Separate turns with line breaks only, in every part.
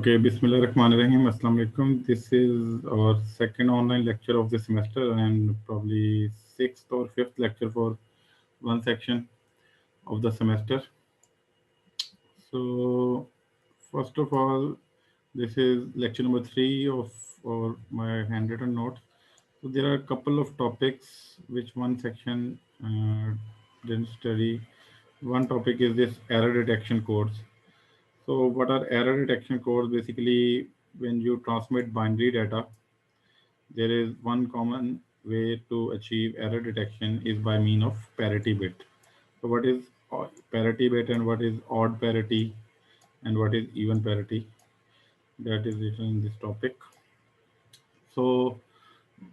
Okay, Bismillahirrahmanirrahim. Assalamu alaikum. This is our second online lecture of the semester and probably sixth or fifth lecture for one section of the semester. So, first of all, this is lecture number 3 of my handwritten notes. So, there are a couple of topics which one section didn't study. One topic is this error detection codes. So what are error detection codes? Basically, when you transmit binary data, there is one common way to achieve error detection is by mean of parity bit. So what is parity bit and what is odd parity and what is even parity? That is written in this topic. So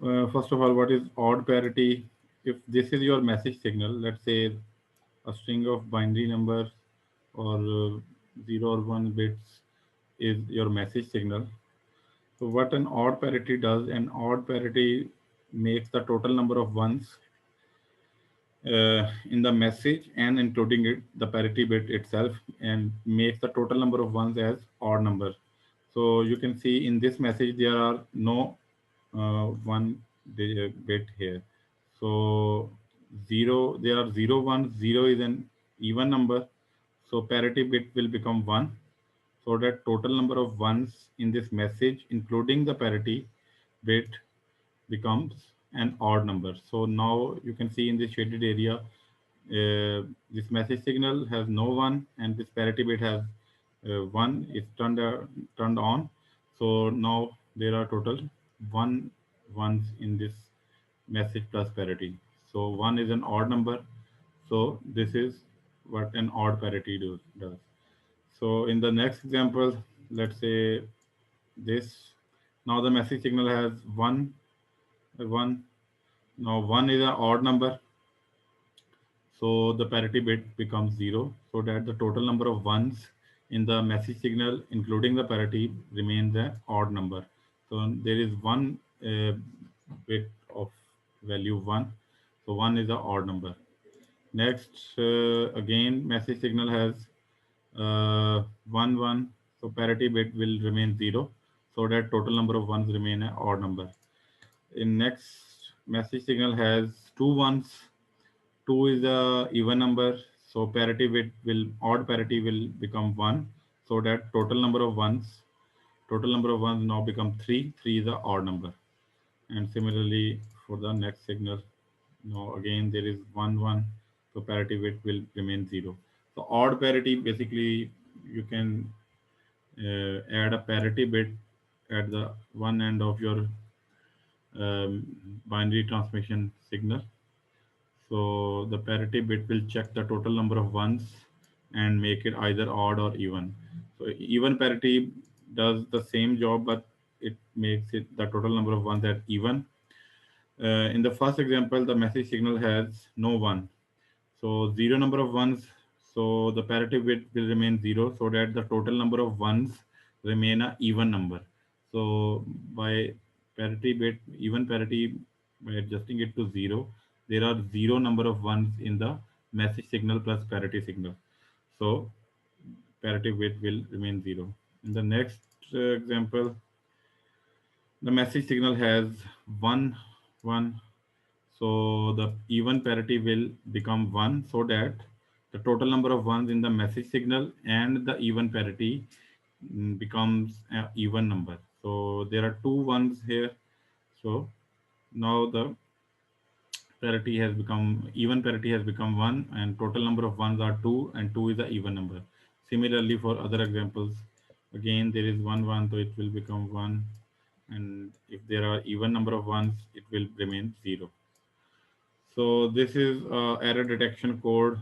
first of all, what is odd parity? If this is your message signal, let's say a string of binary numbers or 0 or 1 bits is your message signal. So what an odd parity does, an odd parity makes the total number of ones in the message and including it the parity bit itself and makes the total number of ones as odd number. So you can see in this message there are no one bit here. So zero, there are zero ones. Zero is an even number, so parity bit will become one. So that total number of ones in this message, including the parity bit, becomes an odd number. So now you can see in this shaded area, this message signal has no one, and this parity bit has one. It's turned on. So now there are total one ones in this message plus parity. So one is an odd number. So this is what an odd parity does. So in the next example, let's say this. Now the message signal has one. Now one is an odd number, so the parity bit becomes zero, so that the total number of ones in the message signal, including the parity, remains an odd number. So there is one bit of value one, so one is an odd number. Next, again, message signal has one, so parity bit will remain zero, so that total number of ones remain an odd number. In next, message signal has two ones. Two is a even number, so odd parity will become one, so that total number of ones now become three. Three is the odd number, and similarly for the next signal, now again there is one, so parity bit will remain zero. So odd parity, basically you can add a parity bit at the one end of your binary transmission signal. So the parity bit will check the total number of ones and make it either odd or even. So even parity does the same job, but it makes it the total number of ones at even. In the first example, the message signal has no one. So zero number of ones. So the parity bit will remain zero, so that the total number of ones remain a even number. So by parity bit, even parity, by adjusting it to zero, there are zero number of ones in the message signal plus parity signal. So parity bit will remain zero. In the next example, the message signal has one. So the even parity will become one, so that the total number of ones in the message signal and the even parity becomes an even number. So there are two ones here. So now the parity has become even parity has become one, and total number of ones are two, and two is the even number. Similarly for other examples, again there is one, so it will become one, and if there are even number of ones, it will remain zero. So this is error detection code,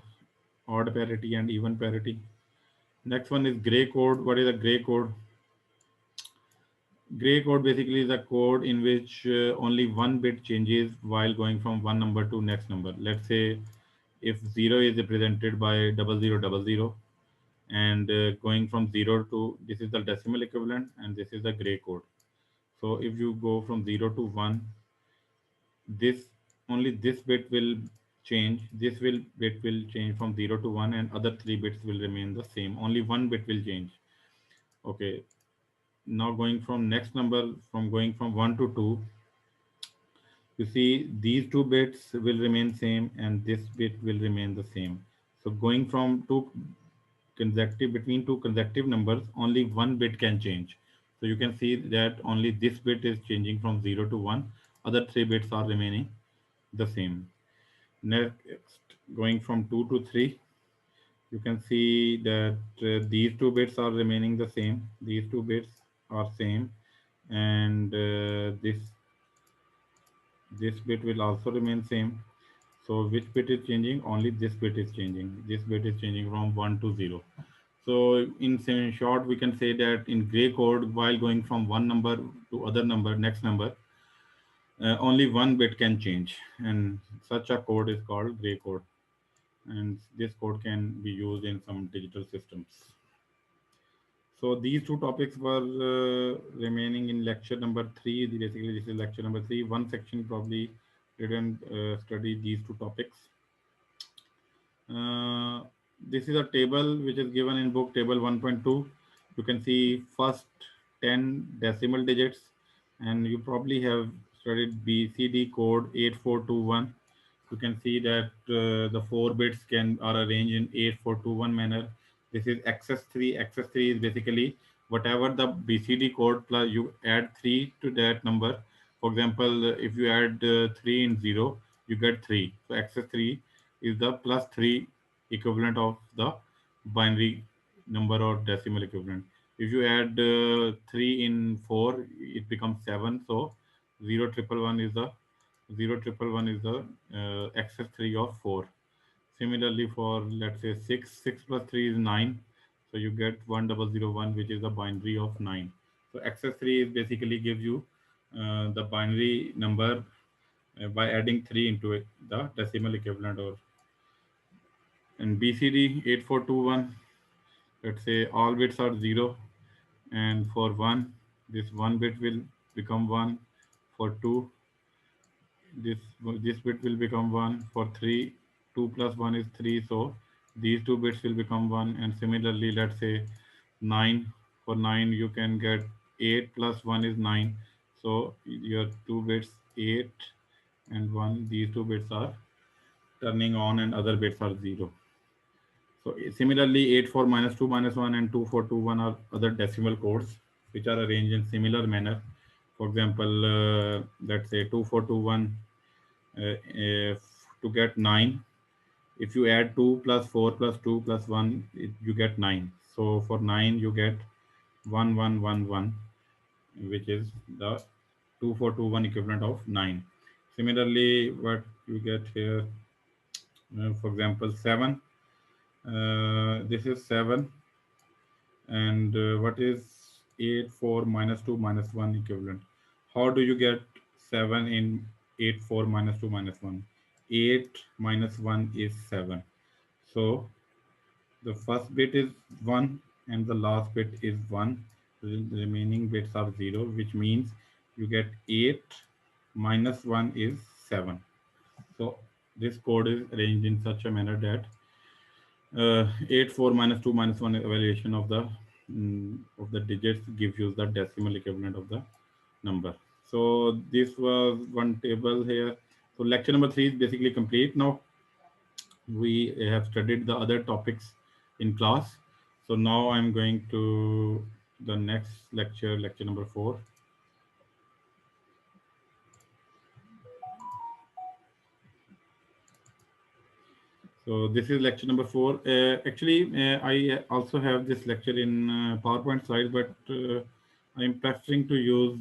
odd parity and even parity. Next one is gray code. What is a gray code? Gray code basically is a code in which only one bit changes while going from one number to next number. Let's say if zero is represented by 0000 and going from zero to, this is the decimal equivalent and this is the gray code. So if you go from zero to one, this only this bit will change, this will bit will change from 0 to 1, and other three bits will remain the same. Only one bit will change. Okay, Now going from next number, from going from 1 to 2, you see these two bits will remain same and this bit will remain the same. So going from two consecutive, between two consecutive numbers, only one bit can change. So you can see that only this bit is changing from 0 to 1, other three bits are remaining the same. Next, going from 2 to 3, you can see that these two bits are remaining the same, these two bits are same, and this bit will also remain same. So which bit is changing? Only this bit is changing. This bit is changing from 1 to 0. So in short, we can say that in gray code, while going from one number to other number, next number, only one bit can change. And such a code is called gray code. And this code can be used in some digital systems. So these two topics were remaining in lecture number 3. Basically, this is lecture number 3. One section probably didn't study these two topics. Uh, this is a table which is given in book table 1.2. You can see first 10 decimal digits, and you probably have studied BCD code 8421. You can see that the 4 bits can are arranged in 8421 manner. This is access 3. Access 3 is basically whatever the BCD code plus you add 3 to that number. For example, if you add 3 in 0, you get 3. So access 3 is the plus 3 equivalent of the binary number or decimal equivalent. If you add 3 in 4, it becomes 7. So 0111 is the 0111 is the excess 3 of 4. Similarly, for let's say 6, 6 plus 3 is 9. So you get 1001, which is the binary of 9. So excess 3 is basically gives you the binary number by adding 3 into it, the decimal equivalent. Or in BCD 8421, let's say all bits are 0, and for 1, this 1 bit will become 1. For 2, this this bit will become 1. For 3, 2 plus 1 is 3, so these two bits will become 1. And similarly, let's say 9, for 9 you can get 8 plus 1 is 9, so your two bits 8 and 1, these two bits are turning on and other bits are 0. So similarly, 8 for minus 2 minus 1 and 2 for 2 1 are other decimal codes which are arranged in similar manner. For example, let's say 2 for 2 1, if to get 9, if you add 2 plus 4 plus 2 plus 1, you get 9. So for 9 you get 1111, which is the 2421 equivalent of 9. Similarly, what you get here, for example, 7, this is 7, and what is 8 4 minus 2 minus 1 equivalent? How do you get 7 in 8 4 minus 2 minus 1? 8 minus 1 is 7. So the first bit is 1 and the last bit is 1. The remaining bits are 0, which means you get 8 minus 1 is 7. So this code is arranged in such a manner that 8 4 minus 2 minus 1 evaluation of the digits gives you the decimal equivalent of the number. So this was one table here. So lecture number 3 is basically complete now. We have studied the other topics in class. So now I'm going to the next lecture, lecture number 4. So this is lecture number 4. Actually, I also have this lecture in PowerPoint slides, but I'm preferring to use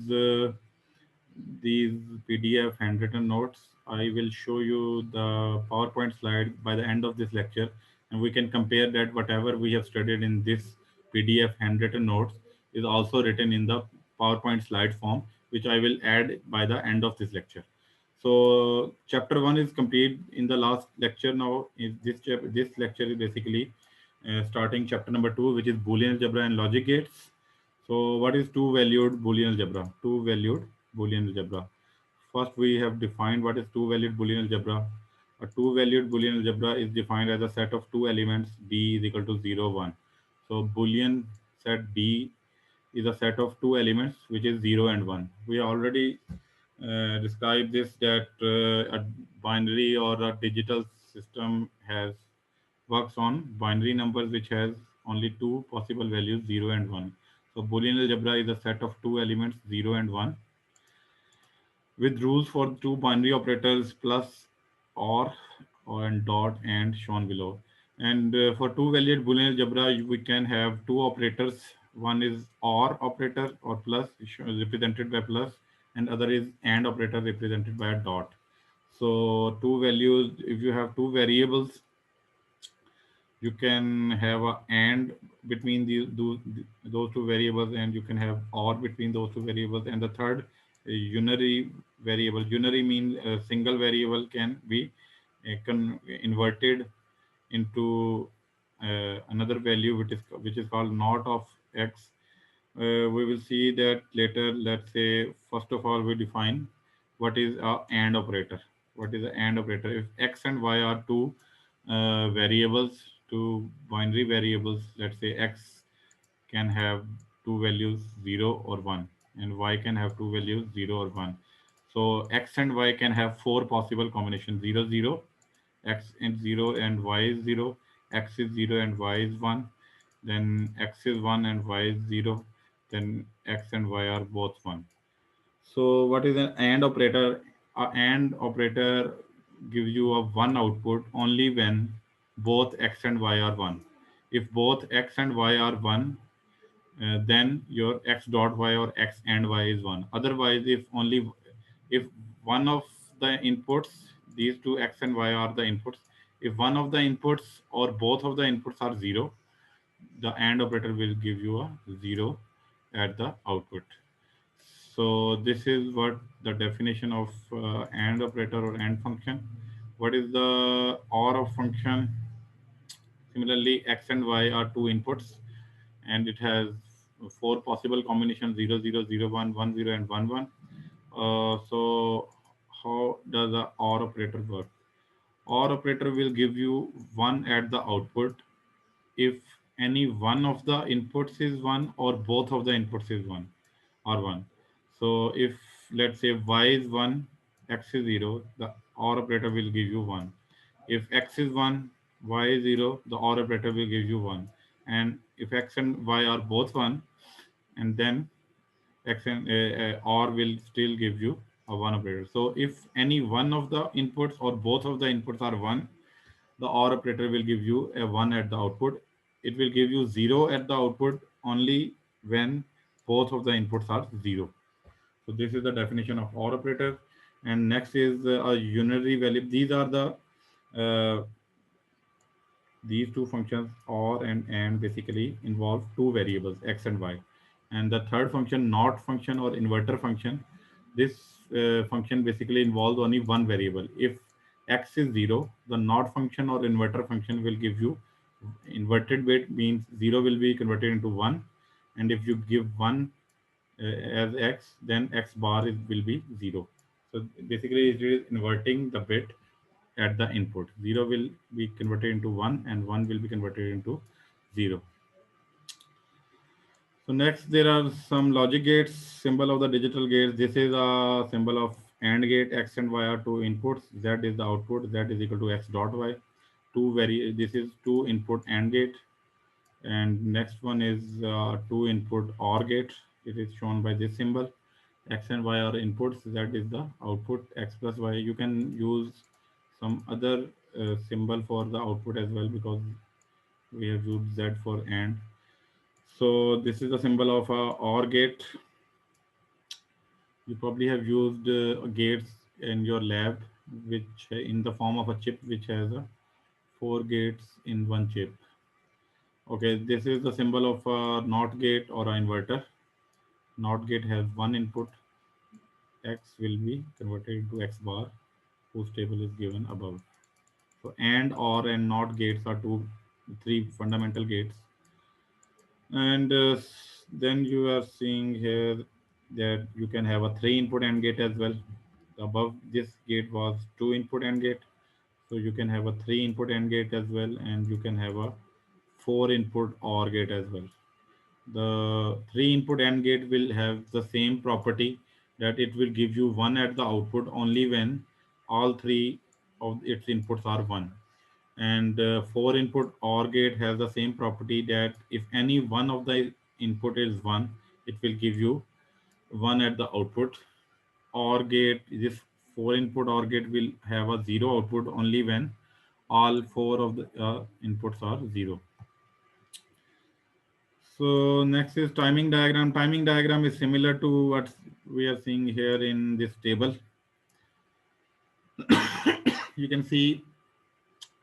these PDF handwritten notes. I will show you the PowerPoint slide by the end of this lecture, and we can compare that whatever we have studied in this PDF handwritten notes is also written in the PowerPoint slide form, which I will add by the end of this lecture. So chapter 1 is complete in the last lecture. Now is this lecture is basically starting chapter number 2, which is Boolean algebra and logic gates. So what is two-valued Boolean algebra? Two-valued Boolean algebra. First, we have defined what is two-valued Boolean algebra. A two-valued Boolean algebra is defined as a set of two elements b is equal to 0, 1. So Boolean set b is a set of two elements which is 0 and 1. We already described this that a binary or a digital system has works on binary numbers which has only two possible values 0 and 1. So Boolean algebra is a set of two elements 0 and 1 with rules for two binary operators plus or and dot and shown below. And for two valued Boolean algebra, we can have two operators. One is or operator or plus represented by plus, and other is and operator represented by a dot. So two values, if you have two variables, you can have a and between those two variables, and you can have or between those two variables, and the third unary variable. Unary means a single variable can be inverted into another value which is called not of x. We will see that later. Let's say first of all we define what is a and operator. What is an and operator? If x and y are two variables, two binary variables, let's say x can have two values 0 or 1, and y can have two values 0 or 1. So x and y can have four possible combinations: 0 0, x is 0 and y is 0, x is 0 and y is 1, then x is 1 and y is 0, then x and y are both 1. So what is an AND operator? A AND operator gives you a one output only when both x and y are 1. If both x and y are 1, then your x dot y or x and y is 1. Otherwise, if one of the inputs, these two x and y are the inputs, if one of the inputs or both of the inputs are 0, the AND operator will give you a 0 at the output. So this is what the definition of AND operator or AND function. What is the OR of function? Similarly, x and y are two inputs, and it has four possible combinations: 0 0 0 1 1 0 and 1 1. So how does the OR operator work? OR operator will give you 1 at the output if any one of the inputs is 1 or both of the inputs is 1 or 1. So if let's say y is 1, x is 0, the OR operator will give you 1. If x is 1, y is 0, the OR operator will give you 1. And if x and y are both 1, and then x and OR will still give you a 1 operator. So if any one of the inputs or both of the inputs are 1, the OR operator will give you a 1 at the output. It will give you 0 at the output only when both of the inputs are 0. So this is the definition of OR operator. And next is a unary value. Uh, these two functions OR and basically involve two variables x and y. And the third function, not function or inverter function, this function basically involves only one variable. If x is 0, the not function or inverter function will give you inverted bit, means 0 will be converted into 1, and if you give 1 as x, then x bar will be 0. So basically it is inverting the bit at the input. 0 will be converted into 1 and 1 will be converted into 0. So next there are some logic gates, symbol of the digital gates. This is a symbol of AND gate. X and Y are two inputs. Z is the output. Z is equal to X dot Y. This is two input AND gate. And next one is two input OR gate. It is shown by this symbol. X and Y are inputs. Z is the output. X plus Y. You can use some other symbol for the output as well, because we have used Z for AND. So this is the symbol of a OR gate. You probably have used gates in your lab, which in the form of a chip which has four gates in one chip. Okay, this is the symbol of a NOT gate or an inverter. NOT gate has one input. X will be converted into X bar, whose table is given above. So AND, OR, and NOT gates are three fundamental gates. And then you are seeing here that you can have a three input AND gate as well. Above this gate was two input AND gate. So you can have a three input AND gate as well, and you can have a four input OR gate as well. The three input AND gate will have the same property, that it will give you 1 at the output only when all three of its inputs are 1. And four input OR gate has the same property, that if any one of the input is 1, it will give you 1 at the output. OR gate, this four input OR gate will have a 0 output only when all four of the inputs are 0. So next is timing diagram. Timing diagram is similar to what we are seeing here in this table. You can see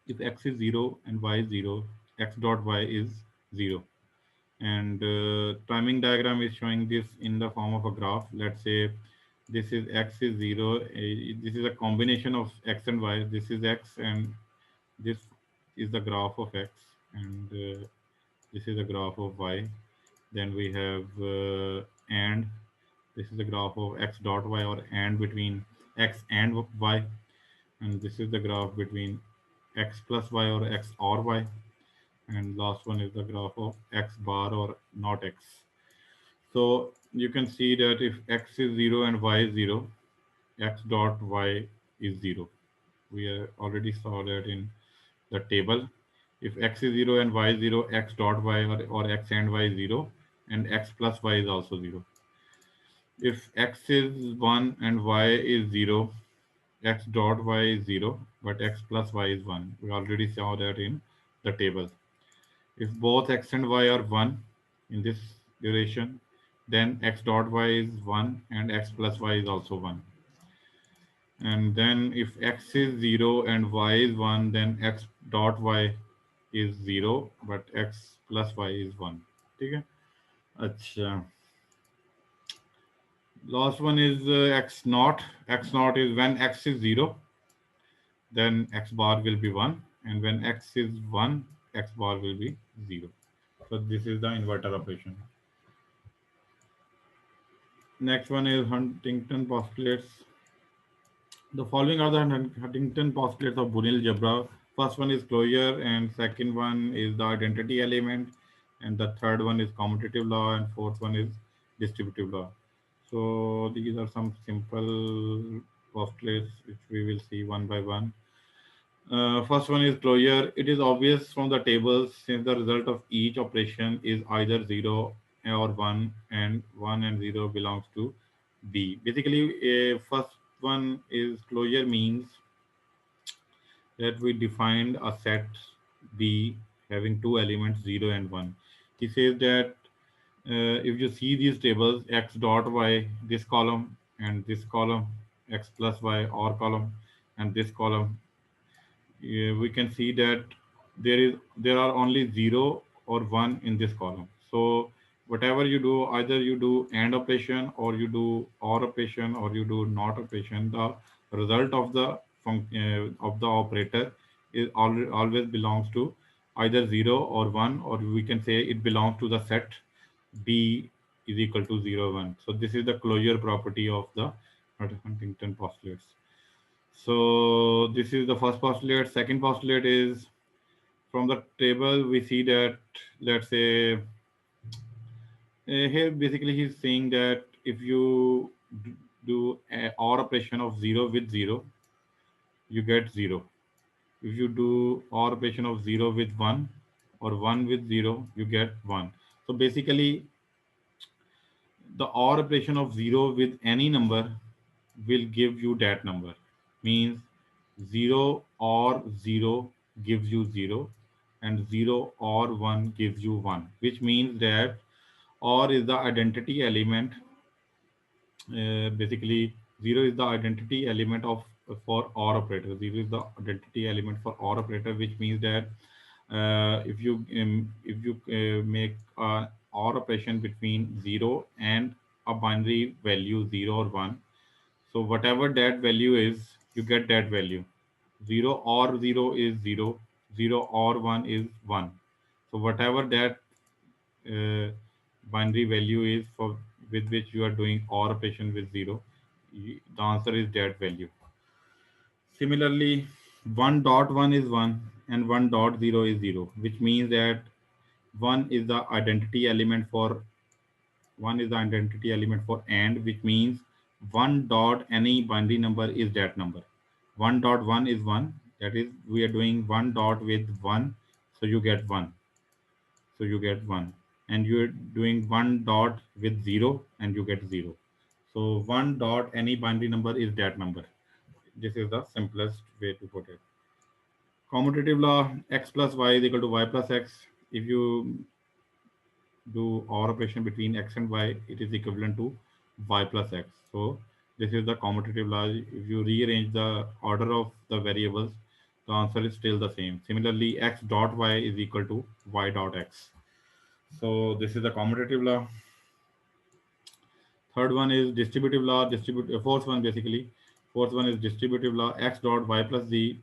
if x is 0 and y is 0, x dot y is 0. And timing diagram is showing this in the form of a graph. Let's say this is x is 0. This is a combination of x and y. This is x and this is the graph of x, and this is the graph of y. Then we have and this is the graph of x dot y, or and between x and y, and this is the graph between x plus y or x or y, and last one is the graph of x bar or not x. So you can see that if x is 0 and y is 0, x dot y is 0. We already saw that in the table. If x is 0 and y is 0, x dot y, or x and y is 0, and x plus y is also 0. If x is 1 and y is 0, x dot y is 0, but x plus y is 1. We already saw that in the table. If both x and y are 1 in this duration, then x dot y is 1 and x plus y is also 1. And then if x is 0 and y is 1, then x dot y is 0, but x plus y is 1. Okay? Achha. Last one is x naught. X naught is when x is 0, then x bar will be 1, and when x is 1, x bar will be 0. So this is the inverter operation. Next one is Huntington postulates. The following are the Huntington postulates of Boolean algebra. First one is closure, and second one is the identity element, and the third one is commutative law, and fourth one is distributive law. So these are some simple postulates which we will see one by one. First one is closure. It is obvious from the tables, since the result of each operation is either 0 or 1, and 1 and 0 belongs to B. Basically, first one is closure means that we defined a set B having two elements 0 and 1. He says that if you see these tables, x dot y, this column, and this column, x plus y, or column, and this column, we can see that there are only 0 or 1 in this column. So whatever you do, either you do AND operation, or you do OR operation, or you do NOT operation, the result of the of the operator is always belongs to either 0 or 1, or we can say it belongs to the set B is equal to 0 1. So this is the closure property of the Huntington postulates. So this is the first postulate. Second postulate is, from the table we see that, let's say here basically he's saying that if you do a OR operation of 0 with 0, you get 0. If you do OR operation of 0 with 1, or 1 with 0, you get 1. So basically the OR operation of 0 with any number will give you that number. Means 0 or 0 gives you 0, and 0 or 1 gives you 1, which means that OR is the identity element. Basically 0 is the identity element of for OR operator. 0 is the identity element for OR operator, which means that if you make an OR operation between 0 and a binary value 0 or 1, so whatever that value is, you get that value. 0 or 0 is 0, 0 or 1 is 1. So whatever that uh, binary value is for with which you are doing OR operation with 0, the answer is that value. Similarly, 1 dot 1 is 1, and 1 dot 0 is 0, which means that One is the identity element for one is the identity element for AND, which means one dot any binary number is that number. One dot one is one. That is, we are doing one dot with one, so you get one. So you get one, and you are doing one dot with zero, and you get zero. So one dot any binary number is that number. This is the simplest way to put it. Commutative law: x plus y is equal to y plus x. If you do OR operation between x and y, it is equivalent to y plus x. So this is the commutative law. If you rearrange the order of the variables, the answer is still the same. Similarly, x dot y is equal to y dot x. So this is the commutative law. Third one is distributive law. Fourth one basically. Fourth one is distributive law. X dot y plus z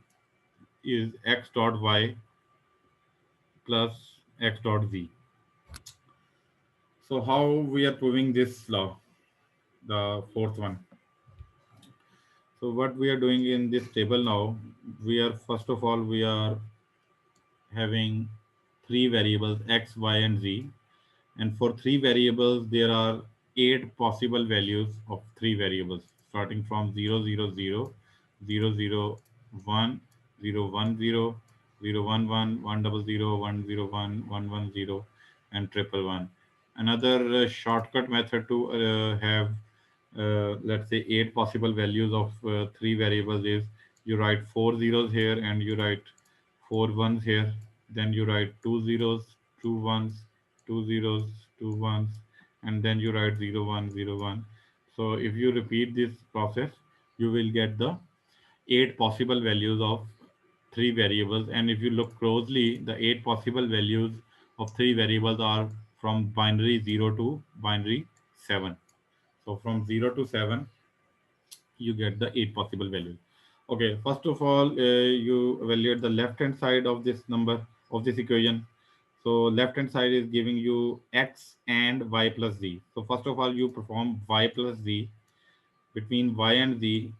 is x dot y plus x dot z. So how we are proving this law? The fourth one. So what we are doing in this table now, we are first of all we are having three variables x, y, and z, and for three variables there are eight possible values of three variables starting from 0, 0, 0, 0, 0, 1, 0, 1, 0, 0, 1, 1, 1, 0, 0, 1, 0, 1, 1, 1, 0, and triple one. Another shortcut method to have let's say eight possible values of three variables is you write four zeros here and you write four ones here, then you write two zeros, two ones, two zeros, two ones, and then you write 0 1 0 1. So if you repeat this process, you will get the eight possible values of three variables. And if you look closely, the eight possible values of three variables are from binary 0 to binary 7. So from 0 to 7, you get the eight possible values. Okay, first of all, you evaluate the left hand side of this number of this equation. So left hand side is giving you x and y plus z. So first of all, you perform y plus z between y and z.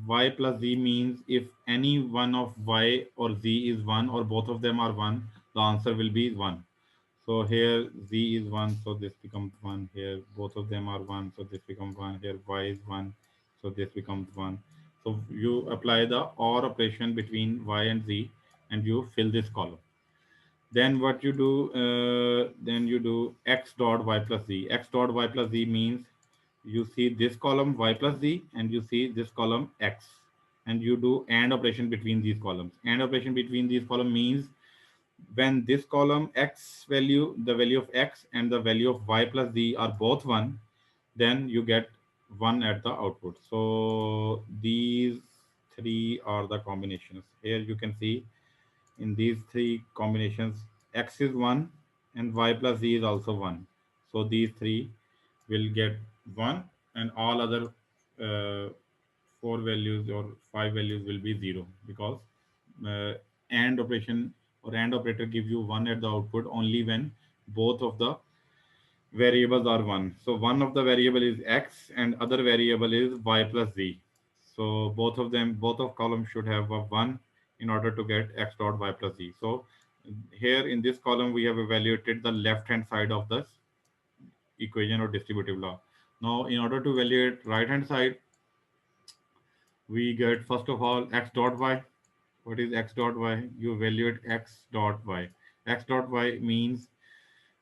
Y plus z means if any one of y or z is 1 or both of them are 1, the answer will be 1. So here z is 1, so this becomes 1. Here both of them are 1, so this becomes 1. Here y is 1, so this becomes 1. So you apply the OR operation between y and z and you fill this column. Then what you do, then you do x dot y plus z. X dot y plus z means you see this column y plus z and you see this column x, and you do AND operation between these columns. AND operation between these columns means when this column x value, the value of x and the value of y plus z are both 1, then you get 1 at the output. So these three are the combinations. Here you can see in these three combinations, x is 1 and y plus z is also 1. So these three will get 1, and all other uh, four values or five values will be 0, because uh, AND operation or AND operator gives you 1 at the output only when both of the variables are 1. So one of the variable is x and other variable is y plus z. So both of them, both of columns should have a 1 in order to get x dot y plus z. So here in this column, we have evaluated the left hand side of this equation or distributive law. Now, in order to evaluate right hand side, we get first of all x dot y. What is x dot y? You evaluate x dot y. X dot y means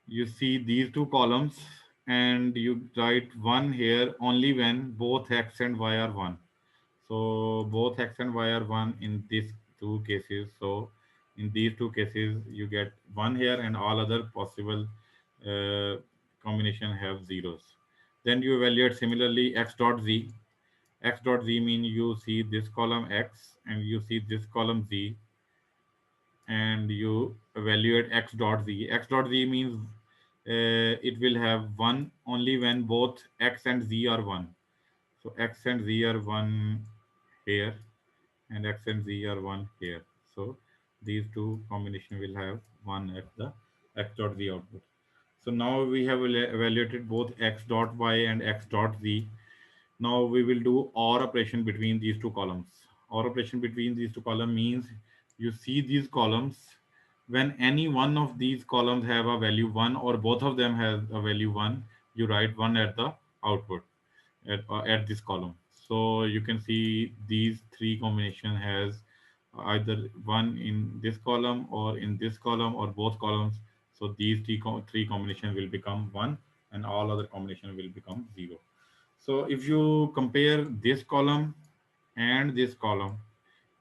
you see these two columns and you write 1 here only when both x and y are 1. So both x and y are 1 in these two cases. So in these two cases, you get 1 here and all other possible uh, combination have zeros. Then you evaluate similarly x dot z. X dot z mean you see this column x and you see this column z, and you evaluate x dot z. X dot z means it will have 1 only when both x and z are 1. So x and z are 1 here and x and z are 1 here. So these two combination will have 1 at the x dot z output. So now we have evaluated both x dot y and x dot z. Now we will do OR operation between these two columns. OR operation between these two columns means you see these columns When any one of these columns have a value 1 or both of them has a value 1, you write 1 at the output at this column. So you can see these three combination has either 1 in this column or in this column or both columns. So these three combination will become 1 and all other combination will become 0. So if you compare this column and this column,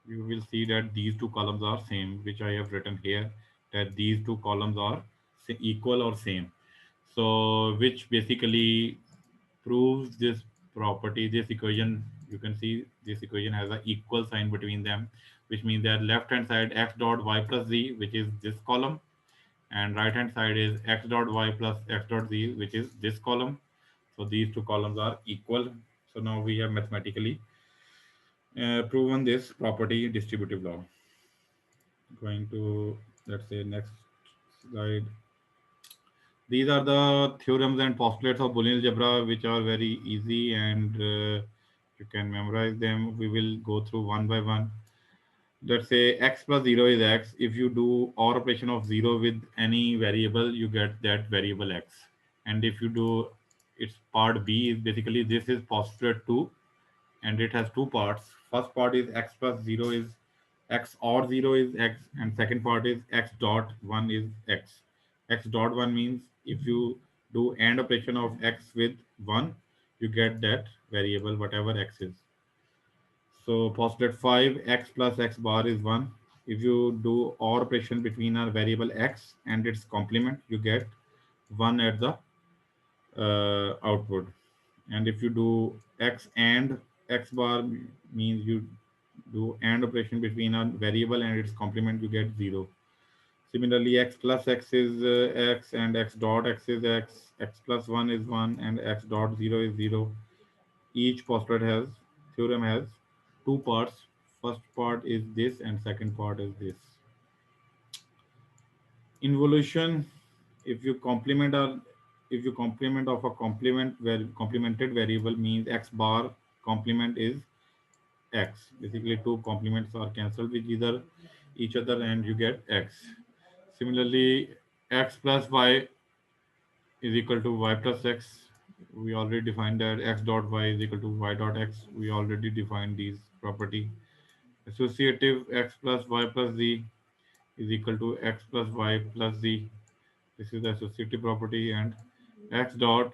you will see that these two columns are same, which I have written here, that these two columns are equal or same. So which basically proves this property, this equation. You can see this equation has an equal sign between them, which means that left hand side x dot y plus z, which is this column, and right hand side is x dot y plus x dot z, which is this column. So these two columns are equal. So now we have mathematically proven this property, distributive law. Going to, let's say, next slide. These are the theorems and postulates of Boolean algebra, which are very easy, and you can memorize them. We will go through one by one. Let's say x plus 0 is x. If you do OR operation of 0 with any variable, you get that variable x. And if you do its part B, is basically this is postulate 2, and it has two parts. First part is x plus 0 is x or 0 is x, and second part is x dot 1 is x. X dot 1 means if you do AND operation of x with 1, you get that variable whatever x is. So postulate 5, x plus x bar is 1. If you do OR operation between a variable x and its complement, you get 1 at the output. And if you do x and x bar, means you do AND operation between a variable and its complement, you get 0. Similarly, x plus x is x, and x dot x is x, x plus 1 is 1, and x dot 0 is 0. Each postulate has, theorem has two parts. First part is this and second part is this. Involution, if you complement a, if you complement of a complemented variable, means x bar complement is x. Basically, two complements are cancelled with either each other and you get x. Similarly, x plus y is equal to y plus x. We already defined that x dot y is equal to y dot x. We already defined these property. Associative x plus y plus z is equal to x plus y plus z. This is the associative property, and x dot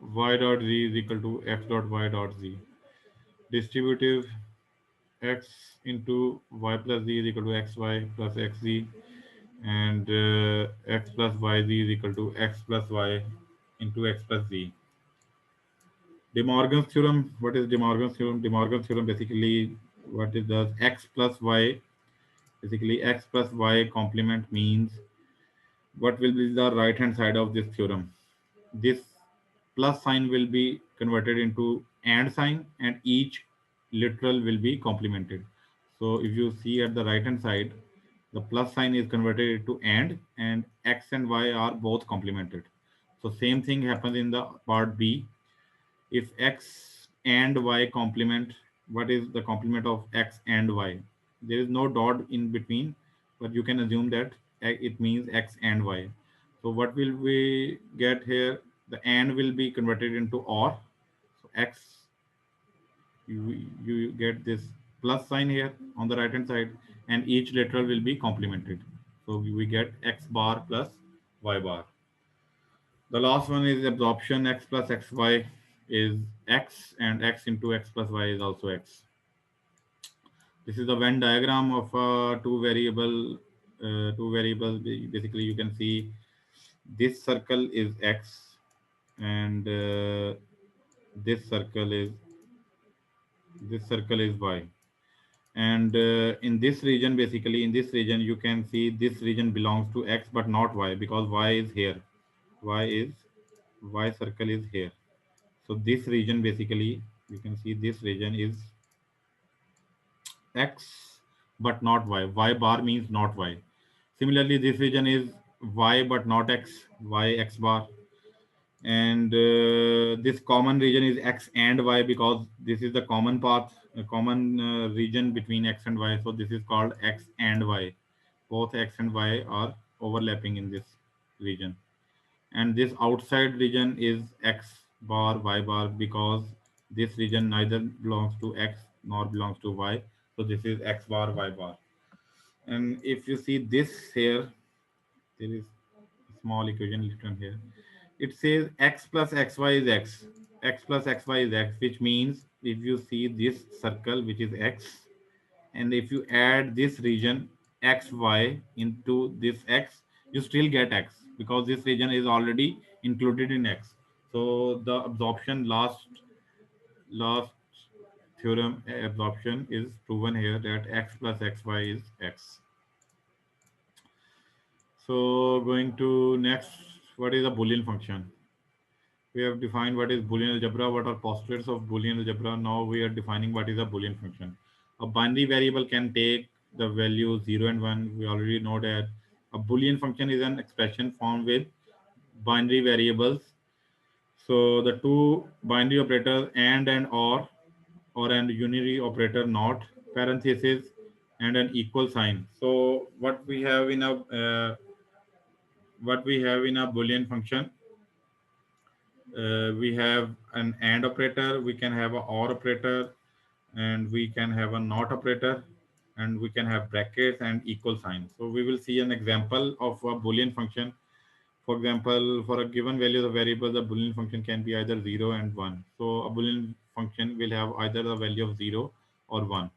y dot z is equal to x dot y dot z. Distributive x into y plus z is equal to xy plus xz, and x plus yz is equal to x plus y into x plus z. De Morgan's theorem. What is De Morgan's theorem? De Morgan's theorem basically what it does, x plus y, basically x plus y complement means what will be the right hand side of this theorem. This plus sign will be converted into and sign, and each literal will be complemented. So if you see at the right hand side, the plus sign is converted into and x and y are both complemented. So same thing happens in the part B. If x and y complement, what is the complement of x and y? There is no dot in between, but you can assume that it means x and y. So what will we get here? The and will be converted into or. So x, you get this plus sign here on the right hand side, and each literal will be complemented. So we get x bar plus y bar. The last one is absorption. X plus xy is x, and x into x plus y is also x. This is the Venn diagram of two variables. Basically, you can see this circle is x, and this circle is y. And in this region, basically in this region, you can see this region belongs to x but not y, because y is here. Y is, y circle is here. So this region, basically you can see this region is x but not y. Y bar means not y. Similarly, this region is y but not x, y x bar. And this common region is x and y, because this is the common path, a common region between x and y. So this is called x and y. both x and y are overlapping in this region, and this outside region is x bar y bar, because this region neither belongs to x nor belongs to y. So this is x bar y bar. And if you see this here, there is a small equation written here. It says x plus xy is x. X plus xy is x, which means if you see this circle, which is x, and if you add this region xy into this x, you still get x, because this region is already included in x. So the absorption last theorem, absorption, is proven here, that x plus xy is x. So going to next, what is a Boolean function? We have defined what is Boolean algebra, what are postulates of Boolean algebra. Now we are defining what is a Boolean function. A binary variable can take the value 0 and 1. We already know that a Boolean function is an expression formed with binary variables. So the two binary operators and or an unary operator not, parenthesis, and an equal sign. So what we have in a Boolean function, we have an and operator, we can have a or operator, and we can have a not operator, and we can have brackets and equal sign. So we will see an example of a Boolean function. For example, for a given value of variable, the Boolean function can be either 0 and 1. So a Boolean function will have either the value of 0 or 1.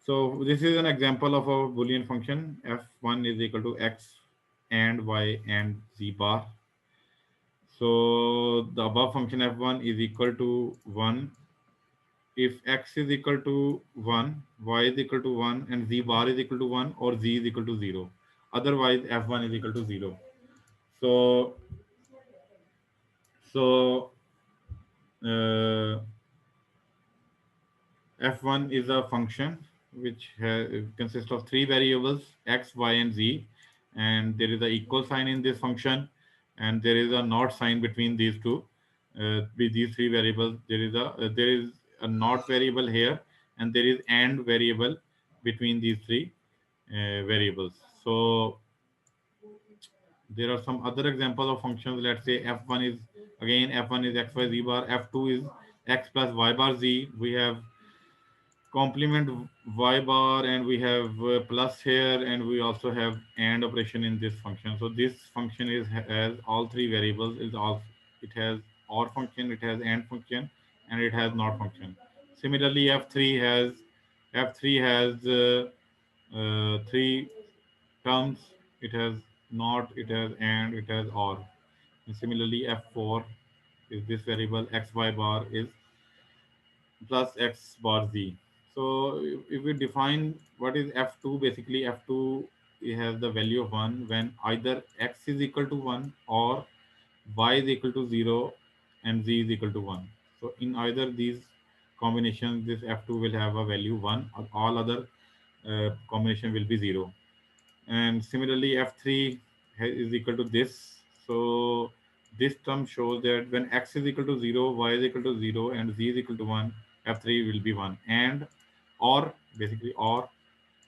So this is an example of a Boolean function. F1 is equal to x and y and z bar. So the above function f1 is equal to 1 if x is equal to 1, y is equal to 1, and z bar is equal to 1, or z is equal to 0. Otherwise, f1 is equal to 0. So, so uh, f1 is a function which consists of three variables, x, y, and z, and there is a equal sign in this function, and there is a not sign between these two. With these three variables, there is a not variable here, and there is and variable between these three variables. So there are some other examples of functions. Let's say f1 is, again f1 is x y z bar, f2 is x plus y bar z. We have complement y bar, and we have plus here, and we also have and operation in this function. So this function is has all three variables. Is all It has or function, it has and function, and it has not function. Similarly, f3 has three terms. It has not, it has and, it has or. And similarly, f4 is this variable xy bar is plus x bar z. So if we define what is f2, basically f2, it has the value of 1 when either x is equal to 1 or y is equal to 0 and z is equal to 1. So in either these combinations, this f2 will have a value 1, or all other combination will be 0. And similarly, f3 is equal to this. So this term shows that when x is equal to 0, y is equal to 0, and z is equal to 1, f3 will be 1. And or, basically or,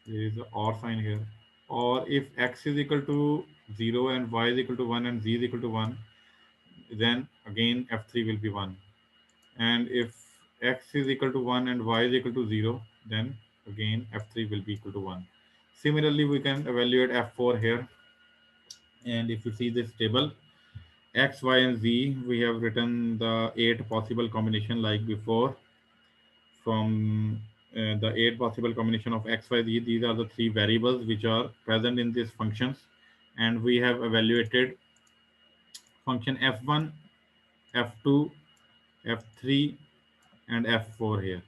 there is a or sign here. Or if x is equal to 0 and y is equal to 1 and z is equal to 1, then again f3 will be 1. And if x is equal to 1 and y is equal to 0, then again f3 will be equal to 1. Similarly, we can evaluate f4 here. And if you see this table, x, y, and z, we have written the 8 possible combination like before. From the 8 possible combination of x, y, z, these are the three variables which are present in these functions. And we have evaluated function f1, f2, f3, and f4 here.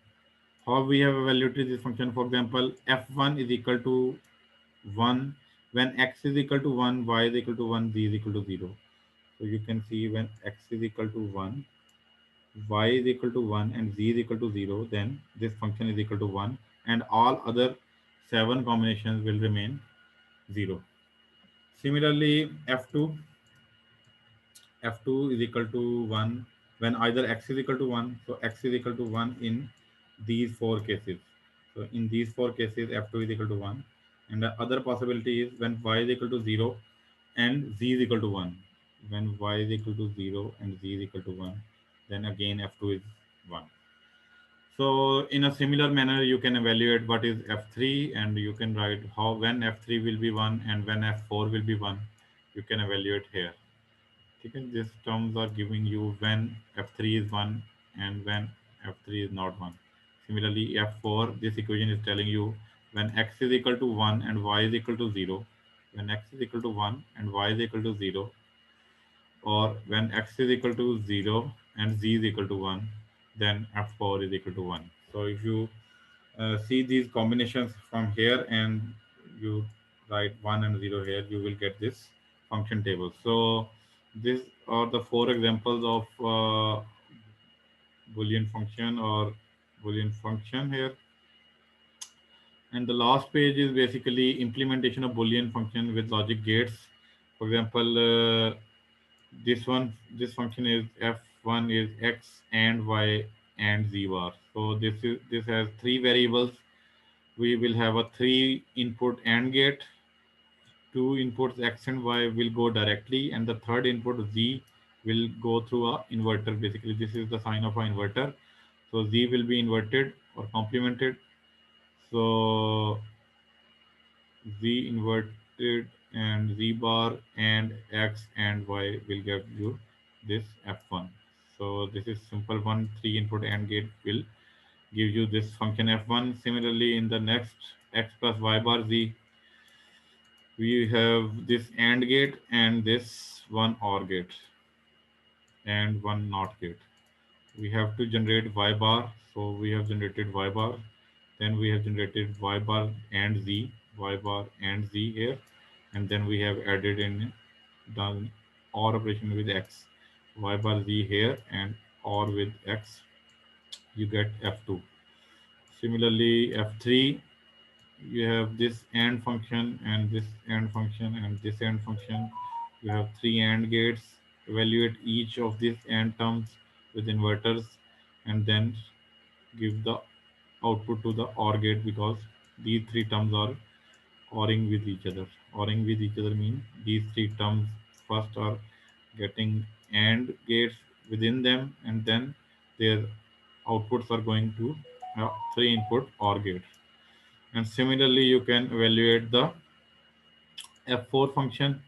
How we have evaluated this function? For example, f1 is equal to 1 when x is equal to 1, y is equal to 1, z is equal to 0. So you can see when x is equal to 1, y is equal to 1, and z is equal to 0, then this function is equal to 1, and all other 7 combinations will remain 0. Similarly, f2 is equal to 1 when either x is equal to 1. So x is equal to 1 in these 4 cases. So in these 4 cases, f2 is equal to 1. And the other possibility is when y is equal to 0 and z is equal to 1. When y is equal to 0 and z is equal to 1, then again f2 is 1. So in a similar manner, you can evaluate what is f3, and you can write how when f3 will be 1 and when f4 will be 1. You can evaluate here. Okay, these terms are giving you when f3 is 1 and when f3 is not 1. Similarly, f4, this equation is telling you when x is equal to 1 and y is equal to 0, when x is equal to 1 and y is equal to 0, or when x is equal to 0 and z is equal to 1, then f4 is equal to 1. So if you see these combinations from here and you write 1 and 0 here, you will get this function table. So these are the four examples of boolean function or boolean function here. And the last page is basically implementation of boolean function with logic gates. For example, this function is f1 is x and y and z bar. So this has three variables. We will have a three input AND gate. Two inputs x and y will go directly, and the third input z will go through a inverter. Basically, this is the sign of an inverter. So z will be inverted or complemented. So z inverted and z bar and x and y will give you this f1. So this is simple one. Three input AND gate will give you this function f1. Similarly, in the next x plus y bar z, we have this AND gate and this one OR gate and one NOT gate. We have to generate Y bar, so we have generated Y bar. Then we have generated Y bar and Z, Y bar and Z here, and then we have added in done OR operation with X, Y bar Z here and OR with X. You get F2. Similarly, F3, you have this AND function and this AND function and this AND function. You have three AND gates. Evaluate each of these AND terms with inverters and then give the output to the OR gate, because these three terms are ORing with each other. ORing with each other means these three terms first are getting AND gates within them, and then their outputs are going to three input OR gates. And similarly, you can evaluate the f4 function.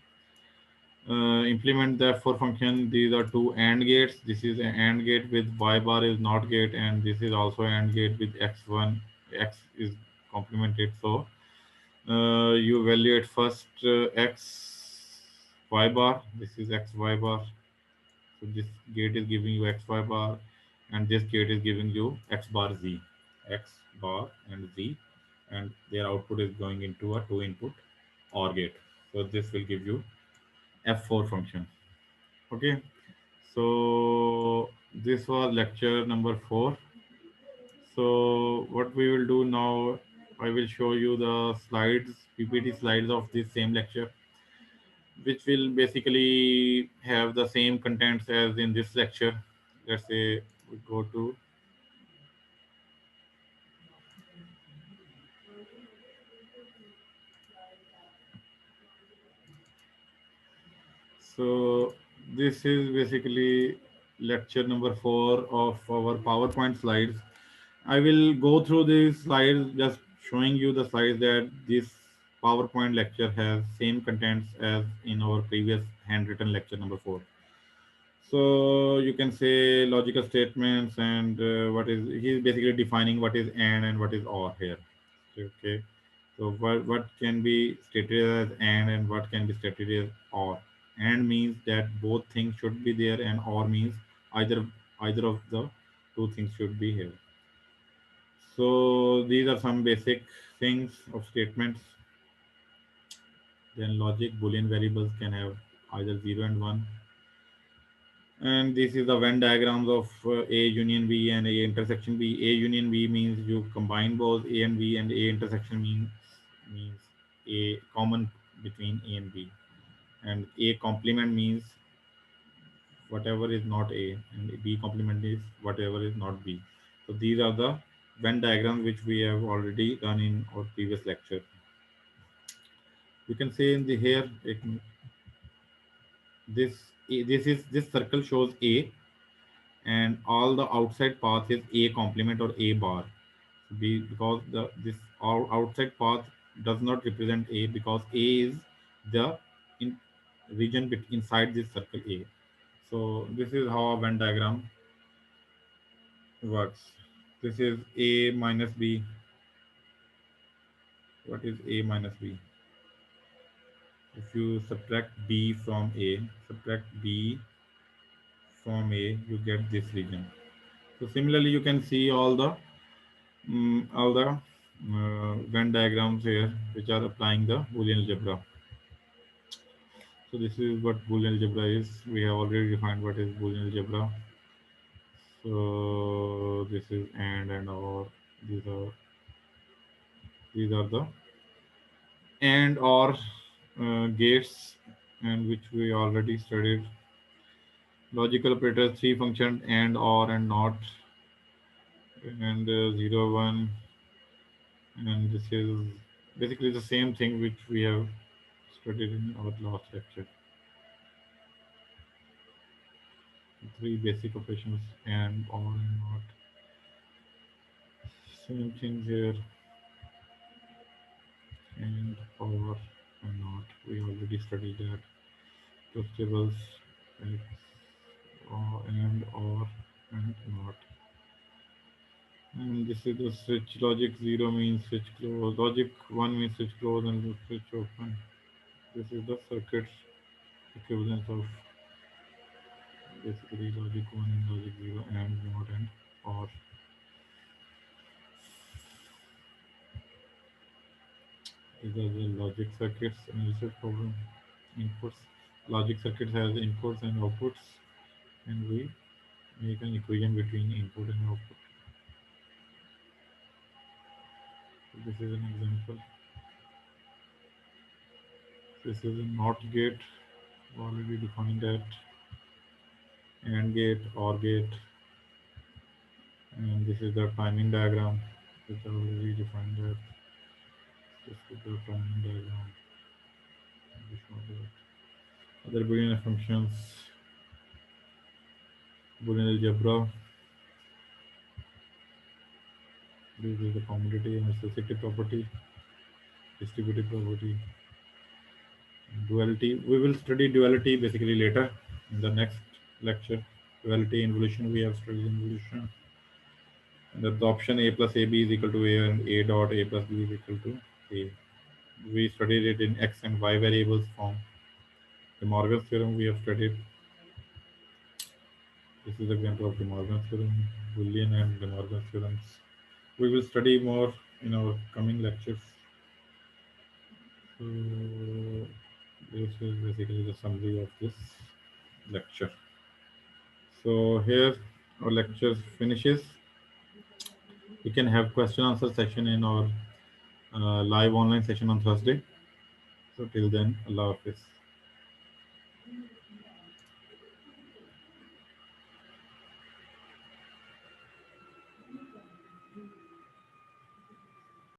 Implement the f4 function. These are two AND gates. This is an AND gate with y bar is NOT gate, and this is also AND gate with x1. X is complemented. So you evaluate first x y bar. This is x y bar. So this gate is giving you x y bar, and this gate is giving you x bar z, x bar and z, and their output is going into a two input OR gate. So this will give you f4 function. Okay, so this was lecture number 4. So what we will do now, I will show you the slides, PPT slides of this same lecture, which will basically have the same contents as in this lecture. Let's say we go to, so this is basically lecture number 4 of our PowerPoint slides. I will go through these slides, just showing you the slides that this PowerPoint lecture has same contents as in our previous handwritten lecture number 4. So you can say logical statements and what is, he's basically defining what is and what is or here. Okay. So what can be stated as and what can be stated as or. And means that both things should be there, and or means either of the two things should be here. So these are some basic things of statements. Then logic Boolean variables can have either 0 and 1. And this is the Venn diagrams of A union B and A intersection B. A union B means you combine both A and B, and A intersection means A common between A and B. And A complement means whatever is not A, and B complement is whatever is not B. So these are the Venn diagrams which we have already done in our previous lecture. You can say in the here this this circle shows A, and all the outside path is A complement or A bar. B, because the this outside path does not represent A, because A is the in region inside this circle A. So this is how a Venn diagram works. This is A minus B. What is A minus B? If you subtract B from A, subtract B from A, you get this region. So similarly, you can see all the Venn diagrams here, which are applying the Boolean algebra. So this is what Boolean algebra is. We have already defined what is Boolean algebra. So this is and or. These are these are the and or gates, and which we already studied. Logical operators, three functions, and or and not, and 0 1, and this is basically the same thing which we have studied in our last lecture. Three basic operations, and or and not. Same thing here, and or and not. We already studied that. Plus tables, x, or and or and not. And this is the switch logic. 0 means switch close. Logic 1 means switch close and switch open. This is the circuit equivalence of basically logic 1 and logic 0, and not and or. These are the logic circuits analysis problem. Inputs. Logic circuit has inputs and outputs, and we make an equation between input and output. So this is an example. This is a NOT gate. Already defined that. AND gate, OR gate, and this is the timing diagram. Which already defined that. This is the timing diagram. This one that. Other Boolean functions. Boolean algebra. This is the commutative and necessity property, distributive property, duality. We will study duality basically later in the next lecture. Duality, involution, we have studied involution. And the option A plus AB is equal to A, and A dot A plus B is equal to A. We studied it in X and Y variables form. De Morgan's theorem we have studied. This is example of De Morgan's theorem, Boolean and De Morgan's theorems. We will study more in our coming lectures. So this is basically the summary of this lecture. So here our lecture finishes. We can have question answer session in our live online session on Thursday. So till then, Allah Hafiz.